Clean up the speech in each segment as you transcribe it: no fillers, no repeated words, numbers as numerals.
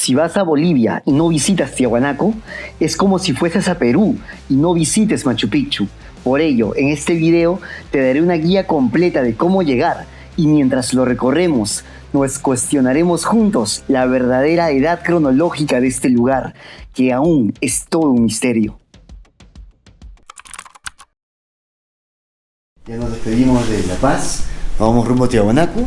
Si vas a Bolivia y no visitas Tiahuanaco, es como si fueses a Perú y no visites Machu Picchu. Por ello, en este video te daré una guía completa de cómo llegar y mientras lo recorremos, nos cuestionaremos juntos la verdadera edad cronológica de este lugar, que aún es todo un misterio. Ya nos despedimos de La Paz, vamos rumbo a Tiahuanaco.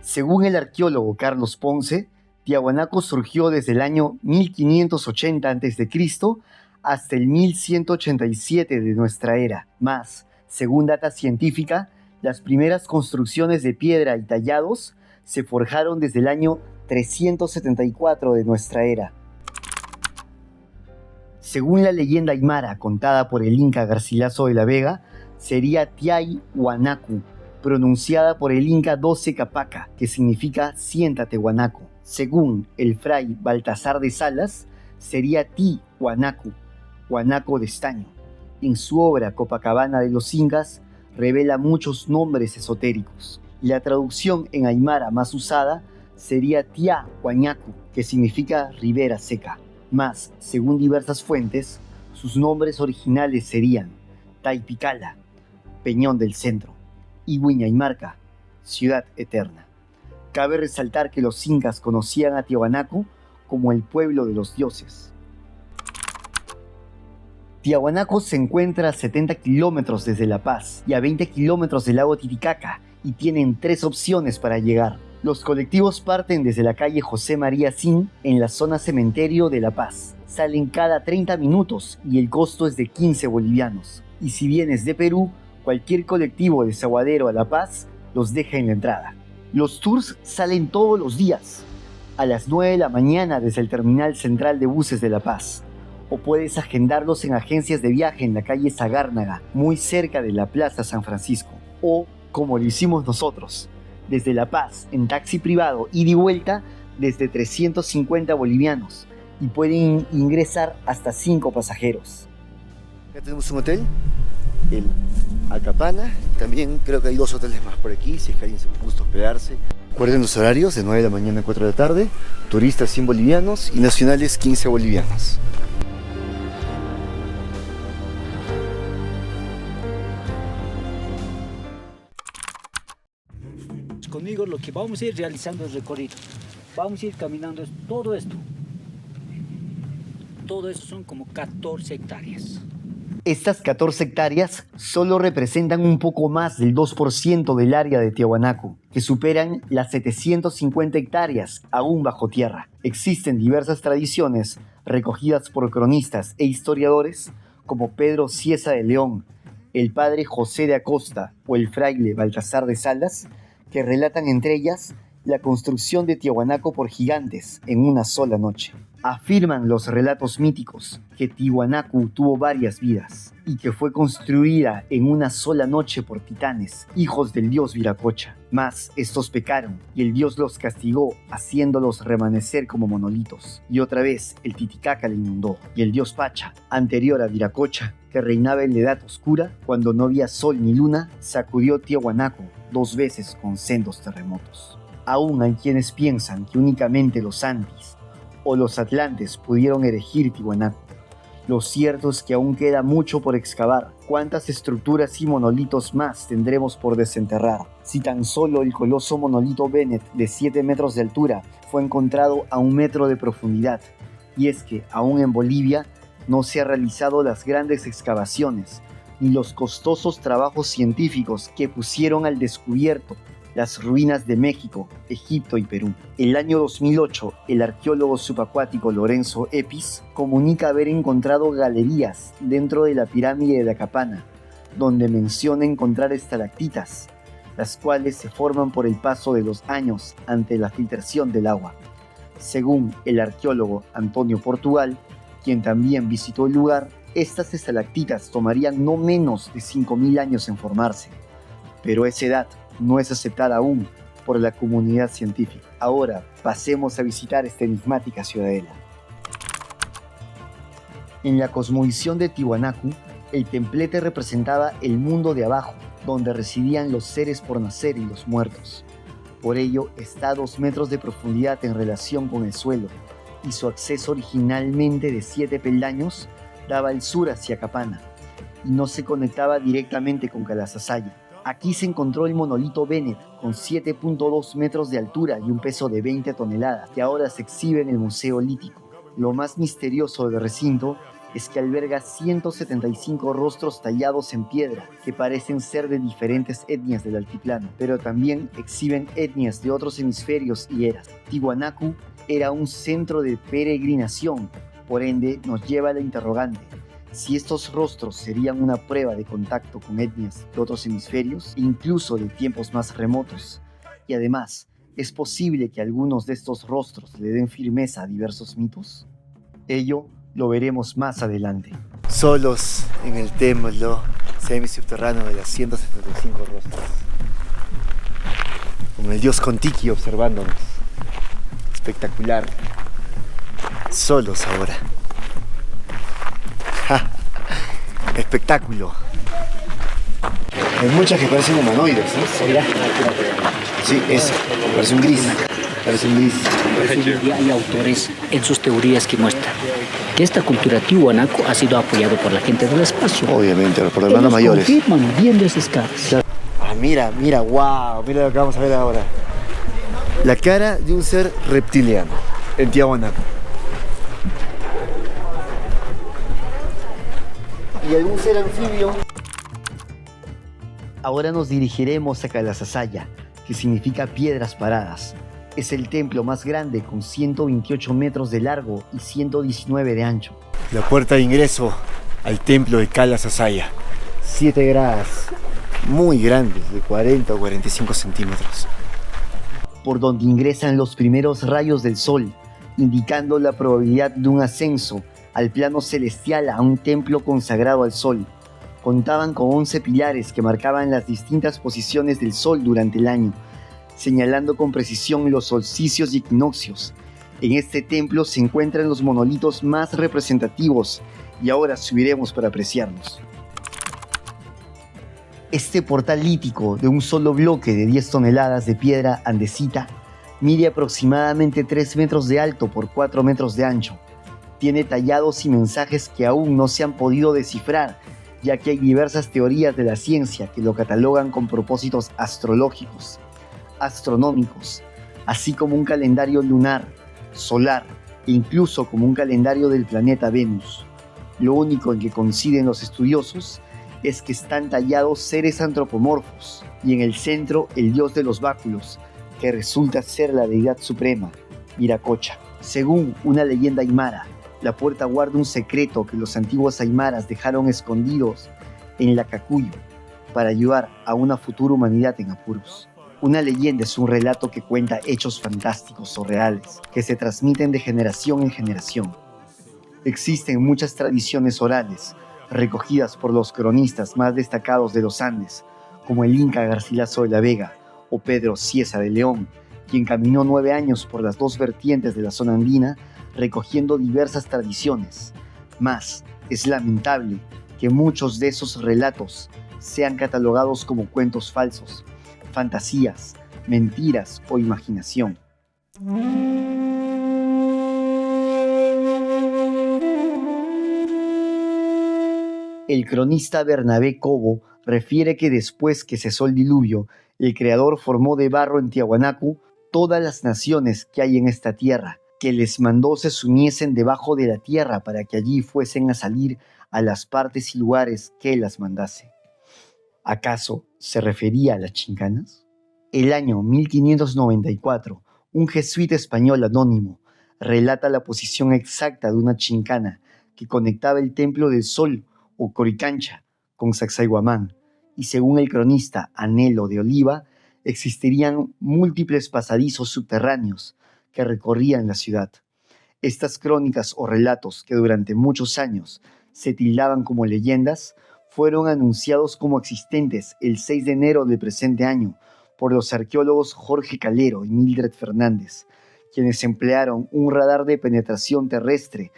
Según el arqueólogo Carlos Ponce, Tiahuanaco surgió desde el año 1580 a.C. hasta el 1187 de nuestra era. Más, según data científica, las primeras construcciones de piedra y tallados se forjaron desde el año 374 de nuestra era. Según la leyenda aymara contada por el inca Garcilaso de la Vega, sería Tiahuanacu, pronunciada por el inca 12 Capaca, que significa siéntate guanaco. Según el fray Baltasar de Salas, sería Tiwanaku, guanaco de estaño. En su obra Copacabana de los Incas, revela muchos nombres esotéricos. La traducción en aymara más usada sería Tiahuanacu, que significa ribera seca. Más, según diversas fuentes, sus nombres originales serían Taipicala, Peñón del Centro, y Huiñaymarca, Ciudad Eterna. Cabe resaltar que los incas conocían a Tiahuanaco como el pueblo de los dioses. Tiahuanaco se encuentra a 70 kilómetros desde La Paz y a 20 kilómetros del lago Titicaca y tienen 3 opciones para llegar. Los colectivos parten desde la calle José María Sin en la zona cementerio de La Paz. Salen cada 30 minutos y el costo es de 15 bolivianos. Y si vienes de Perú, cualquier colectivo de Saguadero a La Paz los deja en la entrada. Los tours salen todos los días, a las 9 de la mañana desde el terminal central de buses de La Paz. O puedes agendarlos en agencias de viaje en la calle Sagárnaga, muy cerca de la Plaza San Francisco. O, como lo hicimos nosotros, desde La Paz en taxi privado ida y vuelta desde 350 bolivianos. Y pueden ingresar hasta 5 pasajeros. Ya tenemos un hotel, el Acapana. También creo que hay 2 hoteles más por aquí, si es que alguien se gusta hospedarse. Recuerden los horarios, de 9 de la mañana a 4 de la tarde, turistas 100 bolivianos y nacionales 15 bolivianos. Conmigo lo que vamos a ir realizando el recorrido, vamos a ir caminando todo esto. Todo eso son como 14 hectáreas. Estas 14 hectáreas solo representan un poco más del 2% del área de Tiahuanaco, que superan las 750 hectáreas aún bajo tierra. Existen diversas tradiciones recogidas por cronistas e historiadores como Pedro Cieza de León, el padre José de Acosta o el fraile Baltasar de Salas, que relatan entre ellas la construcción de Tiahuanaco por gigantes en una sola noche. Afirman los relatos míticos que Tiahuanaco tuvo varias vidas y que fue construida en una sola noche por titanes, hijos del dios Viracocha. Mas estos pecaron y el dios los castigó haciéndolos remanecer como monolitos. Y otra vez el Titicaca le inundó y el dios Pacha, anterior a Viracocha, que reinaba en la edad oscura cuando no había sol ni luna, sacudió Tiahuanaco 2 veces con sendos terremotos. Aún hay quienes piensan que únicamente los Andes o los Atlantes pudieron erigir Tiahuanaco. Lo cierto es que aún queda mucho por excavar. ¿Cuántas estructuras y monolitos más tendremos por desenterrar? Si tan solo el coloso monolito Bennett de 7 metros de altura fue encontrado a 1 metro de profundidad. Y es que aún en Bolivia no se han realizado las grandes excavaciones ni los costosos trabajos científicos que pusieron al descubierto las ruinas de México, Egipto y Perú. El año 2008, el arqueólogo subacuático Lorenzo Epis comunica haber encontrado galerías dentro de la pirámide de Acapana, donde menciona encontrar estalactitas, las cuales se forman por el paso de los años ante la filtración del agua. Según el arqueólogo Antonio Portugal, quien también visitó el lugar, estas estalactitas tomarían no menos de 5.000 años en formarse, pero esa edad no es aceptada aún por la comunidad científica. Ahora pasemos a visitar esta enigmática ciudadela. En la cosmovisión de Tiwanaku, El templete representaba el mundo de abajo, donde residían los seres por nacer y los muertos. Por ello, está a 2 metros de profundidad en relación con el suelo, y su acceso originalmente de 7 peldaños daba al sur hacia Capana, y no se conectaba directamente con Calasasaya. Aquí se encontró el monolito Bennett, con 7.2 metros de altura y un peso de 20 toneladas, que ahora se exhibe en el Museo Lítico. Lo más misterioso del recinto es que alberga 175 rostros tallados en piedra, que parecen ser de diferentes etnias del altiplano, pero también exhiben etnias de otros hemisferios y eras. Tiwanaku era un centro de peregrinación, por ende nos lleva a la interrogante: si estos rostros serían una prueba de contacto con etnias de otros hemisferios, incluso de tiempos más remotos. Y además, ¿es posible que algunos de estos rostros le den firmeza a diversos mitos? Ello lo veremos más adelante. Solos en el templo semisubterráneo de las 175 rostros, con el dios Kontiki observándonos. Espectacular. Solos ahora. Espectáculo. Hay muchas que parecen humanoides, ¿no? Mira, Sí, eso. Parece un gris. Parece un gris. y hay autores en sus teorías que muestran que esta cultura Tiwanaku ha sido apoyado por la gente del espacio. Obviamente, por los Ellos hermanos mayores. confirman viendo esas caras. Ah, mira, wow. Mira lo que vamos a ver ahora. La cara de un ser reptiliano en Tiwanaku. ¿Y algún ser anfibio? Ahora nos dirigiremos a Calasasaya, que significa piedras paradas. Es el templo más grande, con 128 metros de largo y 119 de ancho. La puerta de ingreso al templo de Calasasaya. 7 gradas, muy grandes, de 40 o 45 centímetros. Por donde ingresan los primeros rayos del sol, indicando la probabilidad de un ascenso al plano celestial a un templo consagrado al sol. Contaban con 11 pilares que marcaban las distintas posiciones del sol durante el año, señalando con precisión los solsticios y equinoccios. En este templo se encuentran los monolitos más representativos, y ahora subiremos para apreciarlos. Este portal lítico de un solo bloque de 10 toneladas de piedra andesita mide aproximadamente 3 metros de alto por 4 metros de ancho. Tiene tallados y mensajes que aún no se han podido descifrar, ya que hay diversas teorías de la ciencia que lo catalogan con propósitos astrológicos, astronómicos, así como un calendario lunar, solar e incluso como un calendario del planeta Venus. Lo único en que coinciden los estudiosos es que están tallados seres antropomorfos y en el centro el dios de los báculos, que resulta ser la deidad suprema, Viracocha. Según una leyenda aymara, la puerta guarda un secreto que los antiguos aymaras dejaron escondidos en la Cacuyo para ayudar a una futura humanidad en apuros. Una leyenda es un relato que cuenta hechos fantásticos o reales que se transmiten de generación en generación. Existen muchas tradiciones orales recogidas por los cronistas más destacados de los Andes, como el Inca Garcilaso de la Vega o Pedro Cieza de León, quien caminó 9 años por las 2 vertientes de la zona andina recogiendo diversas tradiciones. Mas es lamentable que muchos de esos relatos sean catalogados como cuentos falsos, fantasías, mentiras o imaginación. El cronista Bernabé Cobo refiere que después que cesó el diluvio, el Creador formó de barro en Tiwanaku todas las naciones que hay en esta tierra, que les mandó se sumiesen debajo de la tierra para que allí fuesen a salir a las partes y lugares que él las mandase. ¿Acaso se refería a las chincanas? El año 1594, un jesuita español anónimo relata la posición exacta de una chincana que conectaba el Templo del Sol o Coricancha con Sacsayhuamán, y según el cronista Anhelo de Oliva, existirían múltiples pasadizos subterráneos que recorrían la ciudad. Estas crónicas o relatos, que durante muchos años se tildaban como leyendas, fueron anunciados como existentes el 6 de enero del presente año por los arqueólogos Jorge Calero y Mildred Fernández, quienes emplearon un radar de penetración terrestre,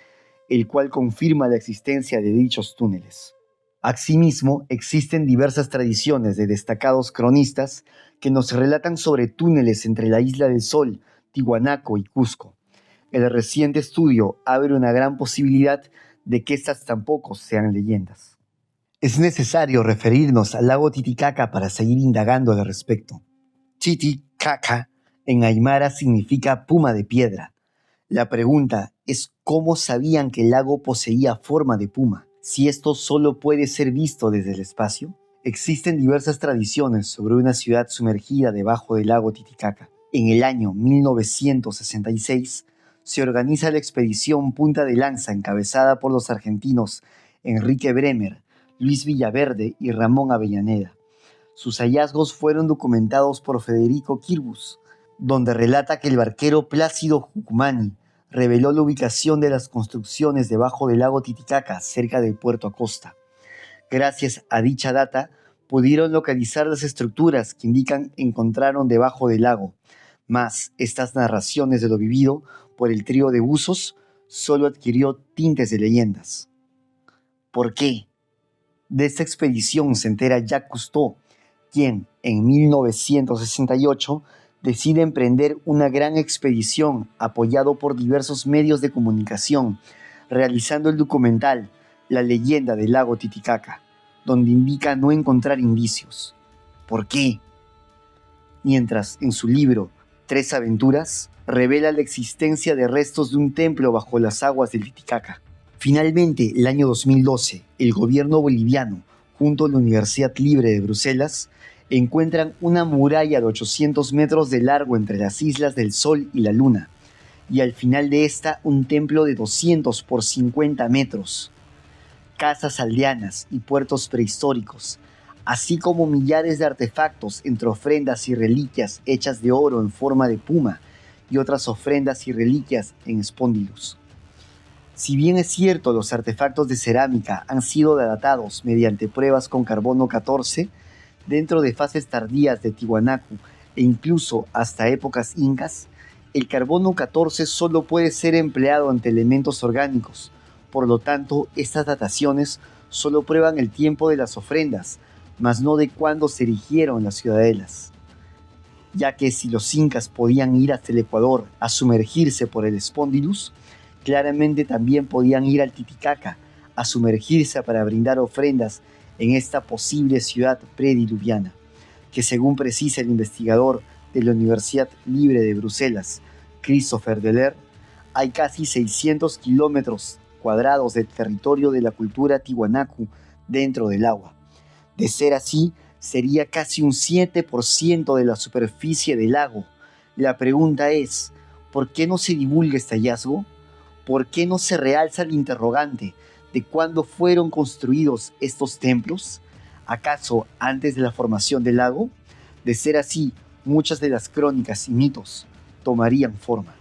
el cual confirma la existencia de dichos túneles. Asimismo, existen diversas tradiciones de destacados cronistas que nos relatan sobre túneles entre la Isla del Sol, Tiwanaku y Cusco. El reciente estudio abre una gran posibilidad de que estas tampoco sean leyendas. Es necesario referirnos al lago Titicaca para seguir indagando al respecto. Titicaca en aymara significa puma de piedra. La pregunta es cómo sabían que el lago poseía forma de puma, si esto solo puede ser visto desde el espacio. Existen diversas tradiciones sobre una ciudad sumergida debajo del lago Titicaca. En el año 1966 se organiza la expedición Punta de Lanza encabezada por los argentinos Enrique Bremer, Luis Villaverde y Ramón Avellaneda. Sus hallazgos fueron documentados por Federico Quirbus, donde relata que el barquero Plácido Jucumani reveló la ubicación de las construcciones debajo del lago Titicaca, cerca del puerto Acosta. Gracias a dicha data, pudieron localizar las estructuras que indican encontraron debajo del lago, mas estas narraciones de lo vivido por el trío de buzos solo adquirió tintes de leyendas. ¿Por qué? De esta expedición se entera Jacques Cousteau, quien en 1968 decide emprender una gran expedición apoyado por diversos medios de comunicación, realizando el documental La leyenda del lago Titicaca, donde indica no encontrar indicios. ¿Por qué? Mientras en su libro Tres aventuras revela la existencia de restos de un templo bajo las aguas del Titicaca. Finalmente, el año 2012, el gobierno boliviano, junto a la Universidad Libre de Bruselas, encuentran una muralla de 800 metros de largo entre las Islas del Sol y la Luna, y al final de esta un templo de 200 por 50 metros. Casas aldeanas y puertos prehistóricos, así como millares de artefactos entre ofrendas y reliquias hechas de oro en forma de puma y otras ofrendas y reliquias en espóndilos. Si bien es cierto, los artefactos de cerámica han sido datados mediante pruebas con carbono 14, dentro de fases tardías de Tiwanaku e incluso hasta épocas incas, el carbono 14 solo puede ser empleado ante elementos orgánicos. Por lo tanto, estas dataciones solo prueban el tiempo de las ofrendas, mas no de cuándo se erigieron las ciudadelas. Ya que si los incas podían ir hasta el Ecuador a sumergirse por el Spondylus, claramente también podían ir al Titicaca a sumergirse para brindar ofrendas en esta posible ciudad prediluviana, que según precisa el investigador de la Universidad Libre de Bruselas, Christopher Deller, hay casi 600 kilómetros cuadrados de territorio de la cultura Tiwanaku dentro del agua. De ser así, sería casi un 7% de la superficie del lago. La pregunta es, ¿por qué no se divulga este hallazgo? ¿Por qué no se realza el interrogante de cuándo fueron construidos estos templos? ¿Acaso antes de la formación del lago? De ser así, muchas de las crónicas y mitos tomarían forma.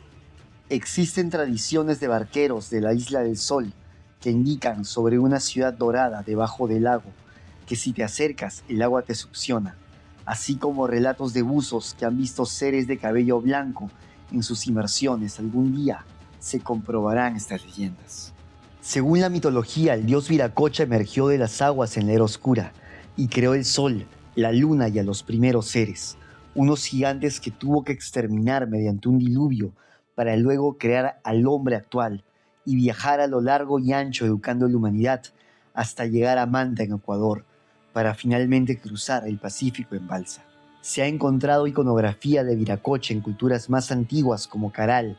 Existen tradiciones de barqueros de la Isla del Sol que indican sobre una ciudad dorada debajo del lago, que si te acercas el agua te succiona, así como relatos de buzos que han visto seres de cabello blanco en sus inmersiones. Algún día se comprobarán estas leyendas. Según la mitología, el dios Viracocha emergió de las aguas en la era oscura y creó el sol, la luna y a los primeros seres, unos gigantes que tuvo que exterminar mediante un diluvio para luego crear al hombre actual y viajar a lo largo y ancho educando a la humanidad hasta llegar a Manta en Ecuador, para finalmente cruzar el Pacífico en balsa. Se ha encontrado iconografía de Viracocha en culturas más antiguas como Caral,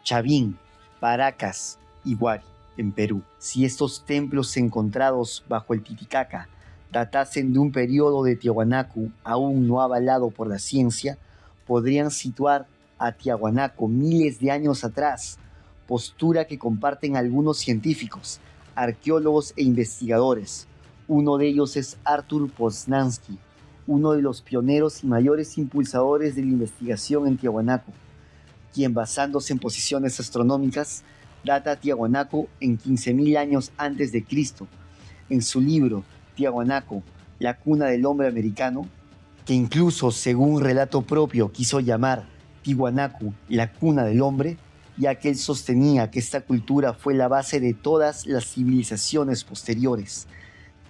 Chavín, Paracas y Huari, en Perú. Si estos templos encontrados bajo el Titicaca datasen de un periodo de Tiwanaku aún no avalado por la ciencia, podrían situar a Tiwanaku miles de años atrás, postura que comparten algunos científicos, arqueólogos e investigadores. Uno de ellos es Artur Poznański, uno de los pioneros y mayores impulsadores de la investigación en Tiwanaku, quien basándose en posiciones astronómicas data a Tiwanaku en 15.000 años antes de Cristo. En su libro Tiwanaku, la cuna del hombre americano, que incluso según un relato propio quiso llamar Tiwanaku la cuna del hombre, ya que él sostenía que esta cultura fue la base de todas las civilizaciones posteriores.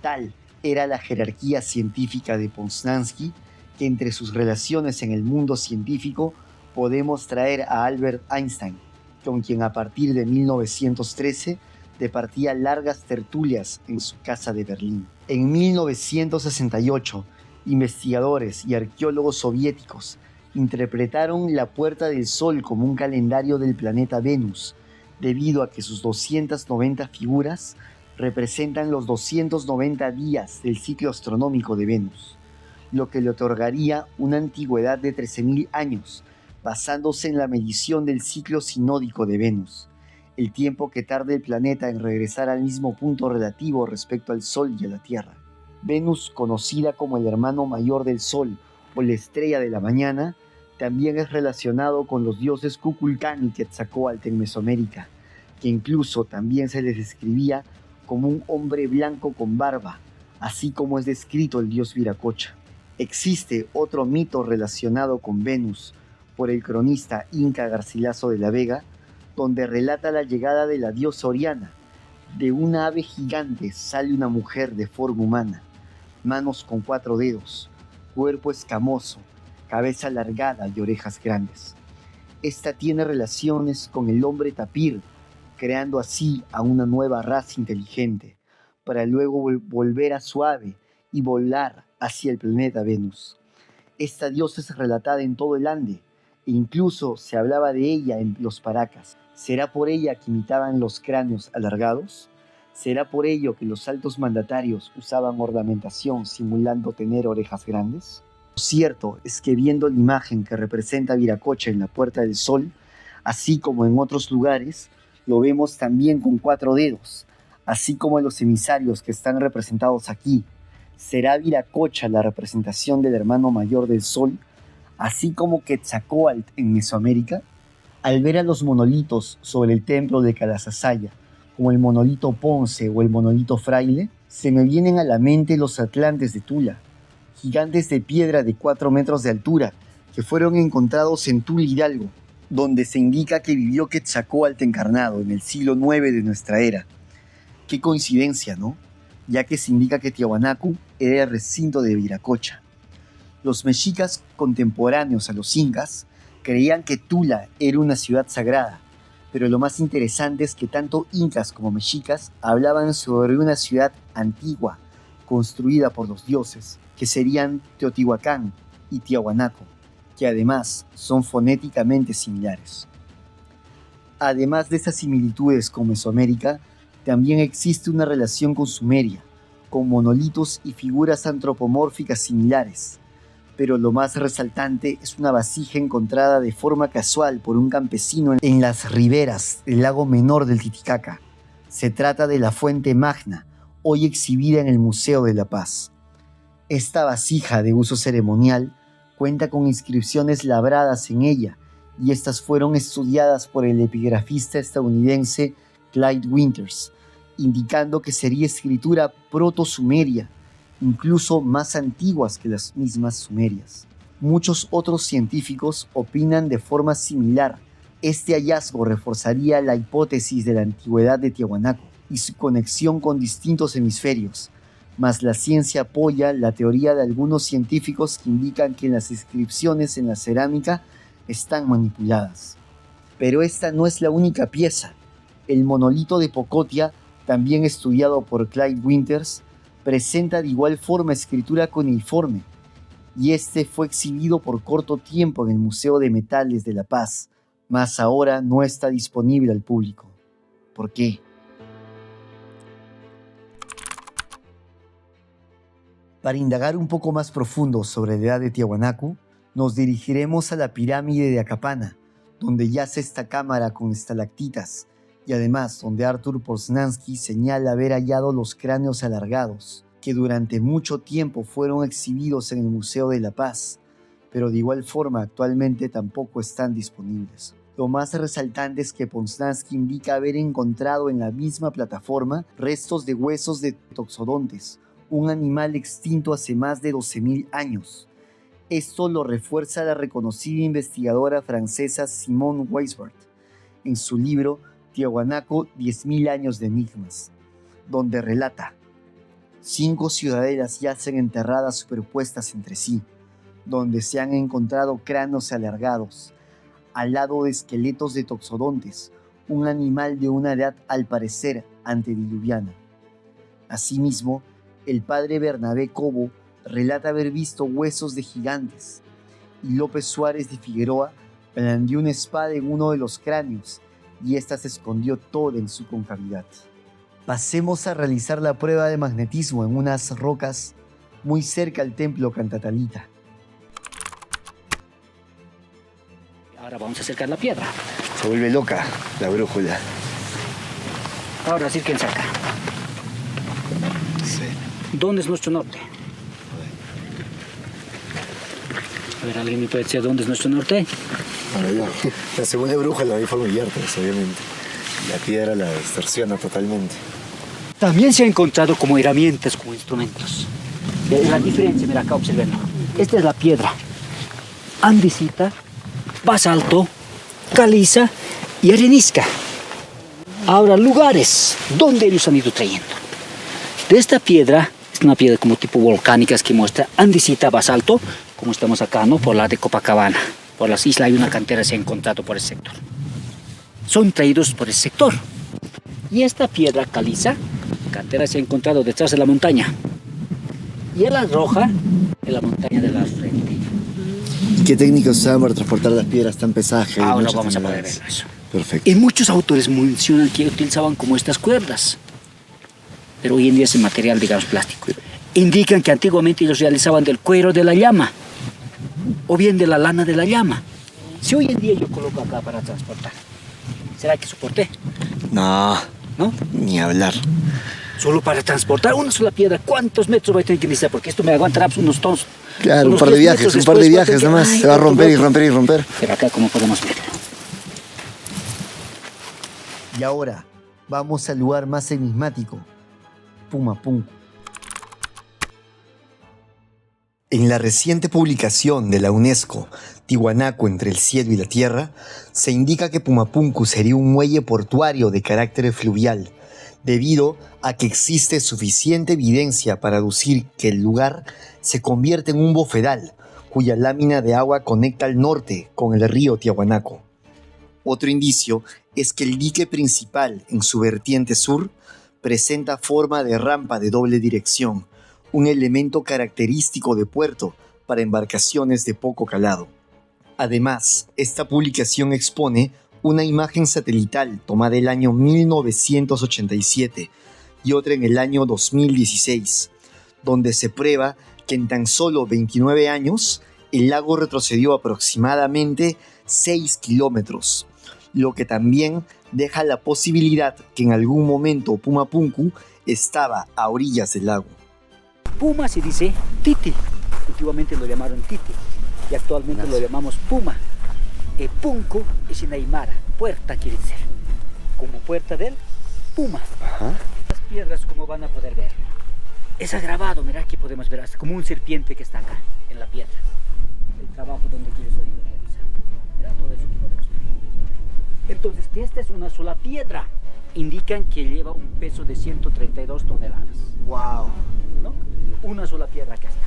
Tal era la jerarquía científica de Poznański que entre sus relaciones en el mundo científico podemos traer a Albert Einstein, con quien a partir de 1913 departía largas tertulias en su casa de Berlín. En 1968, investigadores y arqueólogos soviéticos interpretaron la Puerta del Sol como un calendario del planeta Venus, debido a que sus 290 figuras representan los 290 días del ciclo astronómico de Venus, lo que le otorgaría una antigüedad de 13.000 años, basándose en la medición del ciclo sinódico de Venus, el tiempo que tarda el planeta en regresar al mismo punto relativo respecto al Sol y a la Tierra. Venus, conocida como el hermano mayor del Sol o la estrella de la mañana, también es relacionado con los dioses Kukulcán y Quetzalcóatl en Mesoamérica, que incluso también se les describía como un hombre blanco con barba, así como es descrito el dios Viracocha. Existe otro mito relacionado con Venus por el cronista inca Garcilaso de la Vega, donde relata la llegada de la diosa Oriana. De una ave gigante sale una mujer de forma humana, manos con 4 dedos, cuerpo escamoso, cabeza alargada y orejas grandes. Esta tiene relaciones con el hombre tapir, creando así a una nueva raza inteligente, para luego volver a su ave y volar hacia el planeta Venus. Esta diosa es relatada en todo el Ande, e incluso se hablaba de ella en los Paracas. ¿Será por ella que imitaban los cráneos alargados? ¿Será por ello que los altos mandatarios usaban ornamentación simulando tener orejas grandes? Lo cierto es que viendo la imagen que representa a Viracocha en la Puerta del Sol, así como en otros lugares, lo vemos también con 4 dedos, así como los emisarios que están representados aquí. ¿Será Viracocha la representación del hermano mayor del Sol, así como Quetzalcóatl en Mesoamérica? Al ver a los monolitos sobre el templo de Calasasaya, como el monolito Ponce o el monolito Fraile, se me vienen a la mente los atlantes de Tula, gigantes de piedra de 4 metros de altura, que fueron encontrados en Tula Hidalgo, donde se indica que vivió Quetzalcóatl encarnado en el siglo IX de nuestra era. Qué coincidencia, ¿no? Ya que se indica que Tiahuanacu era el recinto de Viracocha. Los mexicas contemporáneos a los incas creían que Tula era una ciudad sagrada, pero lo más interesante es que tanto incas como mexicas hablaban sobre una ciudad antigua, construida por los dioses, que serían Teotihuacán y Tiahuanaco, que además son fonéticamente similares. Además de estas similitudes con Mesoamérica, también existe una relación con Sumeria, con monolitos y figuras antropomórficas similares, pero lo más resaltante es una vasija encontrada de forma casual por un campesino en las riberas del lago menor del Titicaca. Se trata de la Fuente Magna, hoy exhibida en el Museo de la Paz. Esta vasija de uso ceremonial cuenta con inscripciones labradas en ella, y estas fueron estudiadas por el epigrafista estadounidense Clyde Winters, indicando que sería escritura proto-sumeria, incluso más antiguas que las mismas sumerias. Muchos otros científicos opinan de forma similar. Este hallazgo reforzaría la hipótesis de la antigüedad de Tiahuanaco y su conexión con distintos hemisferios, mas la ciencia apoya la teoría de algunos científicos que indican que las inscripciones en la cerámica están manipuladas. Pero esta no es la única pieza. El monolito de Pocotia, también estudiado por Clyde Winters, presenta de igual forma escritura cuneiforme, y este fue exhibido por corto tiempo en el Museo de Metales de La Paz, mas ahora no está disponible al público. ¿Por qué? Para indagar un poco más profundo sobre la edad de Tiahuanacu, nos dirigiremos a la pirámide de Acapana, donde yace esta cámara con estalactitas, y además donde Arthur Poznański señala haber hallado los cráneos alargados, que durante mucho tiempo fueron exhibidos en el Museo de la Paz, pero de igual forma actualmente tampoco están disponibles. Lo más resaltante es que Poznański indica haber encontrado en la misma plataforma restos de huesos de toxodontes, un animal extinto hace más de 12.000 años. Esto lo refuerza la reconocida investigadora francesa Simone Weisbord en su libro Tiahuanaco, 10.000 años de enigmas, donde relata: 5 ciudadelas yacen enterradas superpuestas entre sí, donde se han encontrado cráneos alargados, al lado de esqueletos de toxodontes, un animal de una edad al parecer antediluviana. Asimismo, el padre Bernabé Cobo relata haber visto huesos de gigantes, y López Suárez de Figueroa blandió una espada en uno de los cráneos, y ésta se escondió toda en su concavidad. Pasemos a realizar la prueba de magnetismo en unas rocas muy cerca al templo Cantatalita. Ahora vamos a acercar la piedra. Se vuelve loca la brújula. Ahora sí, ¿quién saca? Sí. ¿Dónde es nuestro norte? A ver, ¿alguien me puede decir dónde es nuestro norte? Bueno, la segunda brújula hay forma de obviamente. La piedra la distorsiona totalmente. También se ha encontrado como herramientas, como instrumentos. La diferencia, mira acá, observenlo. Esta es la piedra andesita, basalto, caliza y arenisca. Ahora, lugares donde ellos han ido trayendo. De esta piedra, es una piedra como tipo volcánicas que muestra andesita, basalto, como estamos acá, ¿no? Por la de Copacabana. Por las islas hay una cantera, se ha encontrado por ese sector. Son traídos por ese sector. Y esta piedra caliza, cantera se ha encontrado detrás de la montaña. Y el arroja en la montaña de la frente. ¿Qué técnicas usaban para transportar las piedras tan pesadas? Ahora vamos a poder ver eso. Perfecto. Y muchos autores mencionan que utilizaban como estas cuerdas. Pero hoy en día es el material, digamos, plástico. Indican que antiguamente ellos realizaban del cuero de la llama. O bien de la lana de la llama. Si hoy en día yo coloco acá para transportar, ¿será que soporté? No, ¿No? ni hablar. Solo para transportar una sola piedra, ¿cuántos metros voy a tener que necesitar? Porque esto me aguantará unos tonos. Claro, un par de viajes, nada más. Se va a romper y romper y romper. Pero acá, como podemos ver. Y ahora, vamos al lugar más enigmático, Pumapunku. En la reciente publicación de la UNESCO, Tiwanaku entre el cielo y la tierra, se indica que Pumapunku sería un muelle portuario de carácter fluvial, debido a que existe suficiente evidencia para aducir que el lugar se convierte en un bofedal, cuya lámina de agua conecta al norte con el río Tiahuanaco. Otro indicio es que el dique principal en su vertiente sur presenta forma de rampa de doble dirección, un elemento característico de puerto para embarcaciones de poco calado. Además, esta publicación expone una imagen satelital tomada el año 1987 y otra en el año 2016, donde se prueba que en tan solo 29 años el lago retrocedió aproximadamente 6 kilómetros, lo que también deja la posibilidad que en algún momento Pumapunku estaba a orillas del lago. Puma se dice Titi, antiguamente lo llamaron Titi y actualmente lo llamamos Puma. Punku es en aymara, puerta quiere decir, como puerta del Puma. Ajá. Las piedras, como van a poder ver, es agravado, mira, aquí podemos ver hasta como un serpiente que está acá en la piedra. El trabajo donde quieres oír realizar. Mira todo eso que podemos ver. Entonces, que esta es una sola piedra, indican que lleva un peso de 132 toneladas. ¡Wow! ¿No? Una sola piedra que está.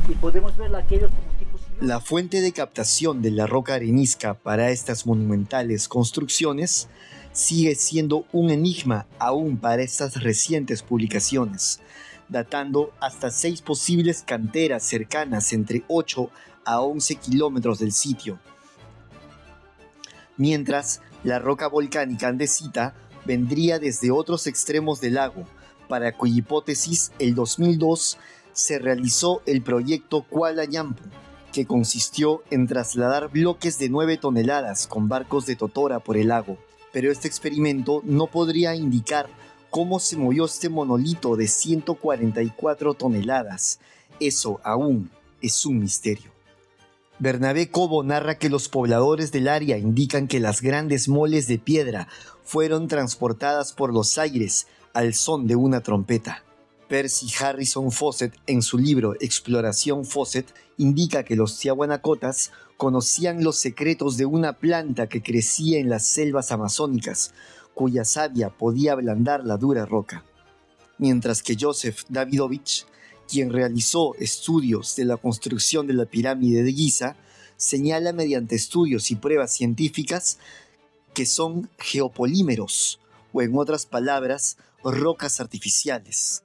Y podemos ver aquellos como tipos. La fuente de captación de la roca arenisca para estas monumentales construcciones sigue siendo un enigma aún para estas recientes publicaciones, datando hasta 6 posibles canteras cercanas entre 8 a 11 kilómetros del sitio. Mientras, la roca volcánica andesita vendría desde otros extremos del lago, para cuya hipótesis el 2002 se realizó el proyecto Kuala Yampu, que consistió en trasladar bloques de 9 toneladas con barcos de totora por el lago. Pero este experimento no podría indicar cómo se movió este monolito de 144 toneladas. Eso aún es un misterio. Bernabé Cobo narra que los pobladores del área indican que las grandes moles de piedra fueron transportadas por los aires al son de una trompeta. Percy Harrison Fawcett, en su libro Exploración Fawcett, indica que los tiahuanacotas conocían los secretos de una planta que crecía en las selvas amazónicas, cuya savia podía ablandar la dura roca. mientras que Joseph Davidovich, quien realizó estudios de la construcción de la pirámide de Giza, señala mediante estudios y pruebas científicas que son geopolímeros, o en otras palabras, rocas artificiales.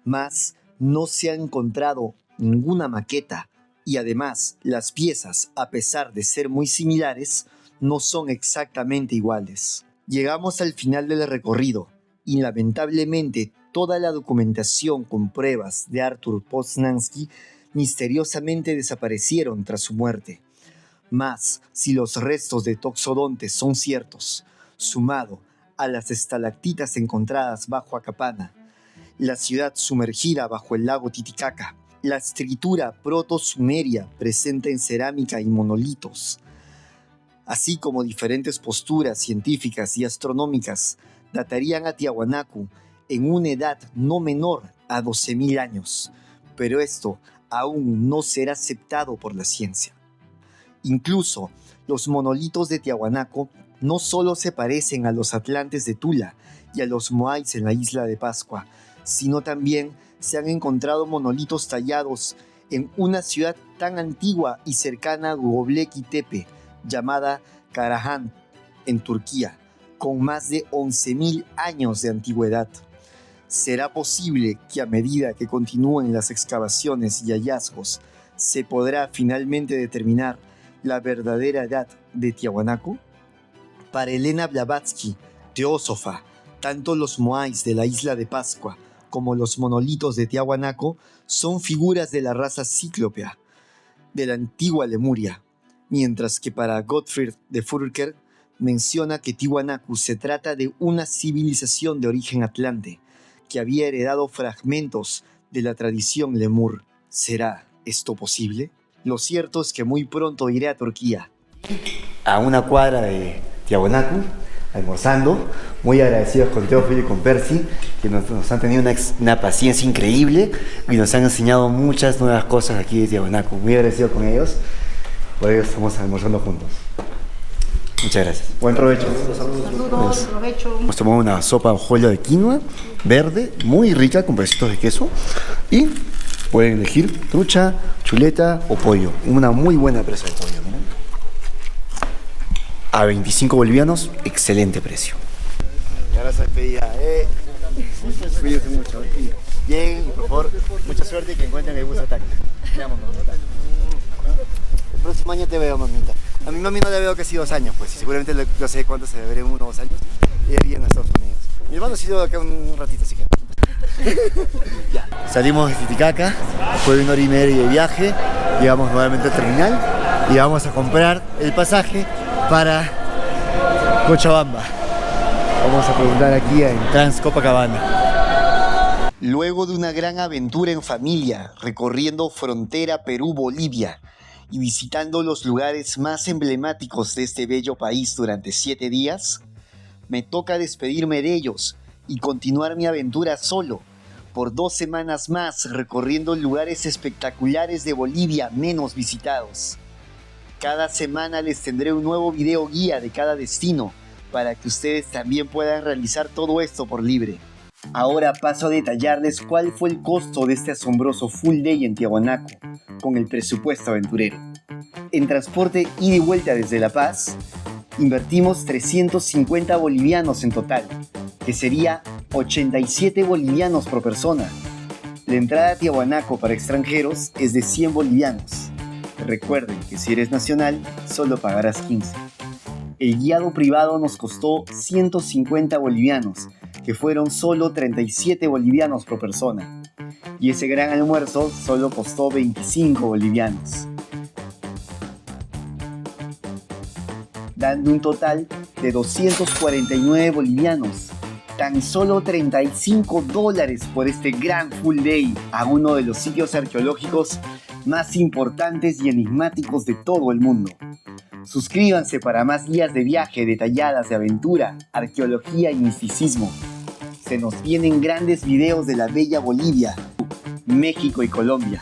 Mas no se ha encontrado ninguna maqueta y además las piezas, a pesar de ser muy similares, no son exactamente iguales. Llegamos al final del recorrido y lamentablemente toda la documentación con pruebas de Arthur Poznański misteriosamente desaparecieron tras su muerte. Mas, si los restos de Toxodonte son ciertos, sumado a las estalactitas encontradas bajo Acapana, la ciudad sumergida bajo el lago Titicaca, la escritura proto-sumeria presente en cerámica y monolitos, así como diferentes posturas científicas y astronómicas, datarían a Tiahuanacu en una edad no menor a 12.000 años, pero esto aún no será aceptado por la ciencia. Incluso los monolitos de Tiahuanaco no solo se parecen a los atlantes de Tula y a los moais en la isla de Pascua, sino también se han encontrado monolitos tallados en una ciudad tan antigua y cercana a Göbekli Tepe, llamada Karahan, en Turquía, con más de 11.000 años de antigüedad. ¿Será posible que a medida que continúen las excavaciones y hallazgos se podrá finalmente determinar la verdadera edad de Tiahuanaco? Para Elena Blavatsky, teósofa, tanto los moais de la isla de Pascua como los monolitos de Tiahuanaco son figuras de la raza cíclopea, de la antigua Lemuria, mientras que para Gottfried de Furker menciona que Tiwanaku se trata de una civilización de origen atlante, que había heredado fragmentos de la tradición lemur. ¿Será esto posible? Lo cierto es que muy pronto iré a Turquía. A una cuadra de Tiahuanacu, almorzando, muy agradecidos con Teófilo y con Percy, que nos han tenido una paciencia increíble y nos han enseñado muchas nuevas cosas aquí de Tiahuanacu. Muy agradecido con ellos, por ello estamos almorzando juntos. Muchas gracias. Buen provecho. Saludos, provecho. Hemos tomado una sopa joya de quinoa verde, muy rica, con pedacitos de queso. Y pueden elegir trucha, chuleta o pollo. Una muy buena presa de pollo, miren. A 25 bolivianos, excelente precio. Y ahora se despedía, Cuídense mucho. Bien, y por favor, mucha suerte y que encuentren el bus ataque. Te amo, mamita. El próximo año te veo, mamita. A mi mami no la veo casi 2 años, pues, y seguramente no sé cuánto se veré en 1 o 2 años. Ella vive en Estados Unidos. Mi hermano ha sido acá un ratito, así que... Ya. Salimos de Titicaca, después de 1 hora y media de viaje, llegamos nuevamente al terminal y vamos a comprar el pasaje para Cochabamba. Vamos a preguntar aquí en Trans Copacabana. Luego de una gran aventura en familia, recorriendo frontera Perú-Bolivia y visitando los lugares más emblemáticos de este bello país durante 7 días, me toca despedirme de ellos y continuar mi aventura solo por 2 semanas más recorriendo lugares espectaculares de Bolivia menos visitados. Cada semana les tendré un nuevo video guía de cada destino para que ustedes también puedan realizar todo esto por libre. Ahora paso a detallarles cuál fue el costo de este asombroso full day en Tiahuanaco con el presupuesto aventurero. En transporte ida y vuelta desde La Paz, invertimos 350 bolivianos en total, que sería 87 bolivianos por persona. La entrada a Tiahuanaco para extranjeros es de 100 bolivianos. Recuerden que si eres nacional, solo pagarás 15. El guiado privado nos costó 150 bolivianos, que fueron solo 37 bolivianos por persona. Y ese gran almuerzo solo costó 25 bolivianos. Dando un total de 249 bolivianos. Tan solo $35 por este gran full day a uno de los sitios arqueológicos más importantes y enigmáticos de todo el mundo. Suscríbanse para más guías de viaje detalladas de aventura, arqueología y misticismo. Se nos vienen grandes videos de la bella Bolivia, México y Colombia.